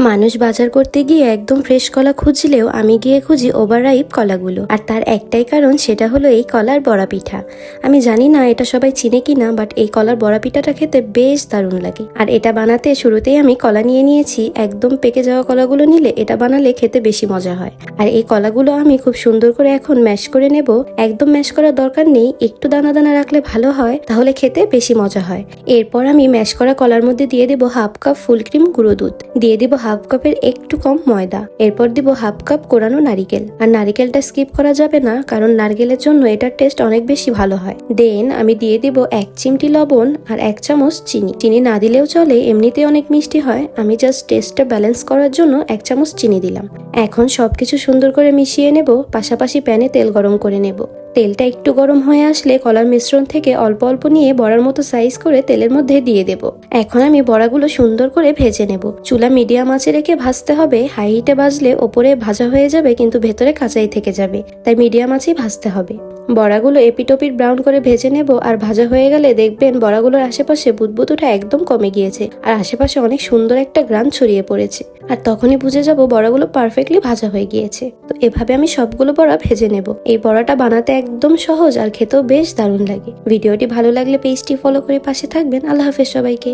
মানুষ বাজার করতে গিয়ে একদম ফ্রেশ কলা খুঁজলেও আমি গিয়ে খুঁজি ওভাররাইপ কলাগুলো। আর তার একটাই কারণ, সেটা হলো এই কলার বড়া পিঠা। আমি জানি না এটা সবাই চিনে কিনা, বাট এই কলার বড়া পিঠাটা খেতে বেশ দারুণ লাগে। আর এটা বানাতে শুরুতেই আমি কলা নিয়ে নিয়েছি। একদম পেকে যাওয়া কলাগুলো নিলে এটা বানালে খেতে বেশি মজা হয়। আর এই কলাগুলো আমি খুব সুন্দর করে এখন ম্যাশ করে নেব। একদম ম্যাশ করার দরকার নেই, একটু দানা দানা রাখলে ভালো হয়, তাহলে খেতে বেশি মজা হয়। এরপর আমি ম্যাশ করা কলার মধ্যে দিয়ে দেবো হাফ কাপ ফুল ক্রিম গুঁড়ো দুধ, দিয়ে দিব হাফ কাপের একটু কম ময়দা, এরপর দিব হাফ কাপ কোরানো নারিকেল। আর নারিকেলটা স্কিপ করা যাবে না, কারণ নারকেলের জন্য এটার টেস্ট অনেক বেশি ভালো হয়। দেন আমি দিয়ে দিব 1 চিমটি লবণ আর 1 চামচ চিনি। চিনি না দিলেও চলে, এমনিতে অনেক মিষ্টি হয়। আমি জাস্ট টেস্টটা ব্যালেন্স করার জন্য 1 চামচ চিনি দিলাম। এখন সবকিছু সুন্দর করে মিশিয়ে নেব। পাশাপাশি প্যানে তেল গরম করে নেব। তেলটা একটু গরম হয়ে আসলে কলার মিশ্রণ থেকে অল্প অল্প নিয়ে বড়ার মতো সাইজ করে তেলের মধ্যে দিয়ে দেব। এখন আমি বড়াগুলো সুন্দর করে ভেজে নেব। চুলা মিডিয়াম আঁচে রেখে ভাজতে হবে। হাই হিটে ভাজলে ওপরে ভাজা হয়ে যাবে, কিন্তু ভেতরে কাঁচাই থেকে যাবে, তাই মিডিয়াম আঁচেই ভাজতে হবে। বড়াগুলো এপিটোপিট ব্রাউন করে ভেজে নেব। আর ভাজা হয়ে গেলে দেখবেন বড়াগুলোর আশেপাশে বুদবুদটা একদম কমে গিয়েছে, আর আশেপাশে অনেক সুন্দর একটা গ্রান ছড়িয়ে পড়েছে। আর তখনই বুঝে যাব বড়াগুলো পারফেক্টলি ভাজা হয়ে গিয়েছে। তো এভাবে আমি সবগুলো বড়া ভেজে নেব। এই বড়াটা বানাতে একদম সহজ, আর খেতেও বেশ দারুণ লাগে। ভিডিওটি ভালো লাগলে পেজটি ফলো করে পাশে থাকবেন। আল্লাহ হাফেজ সবাইকে।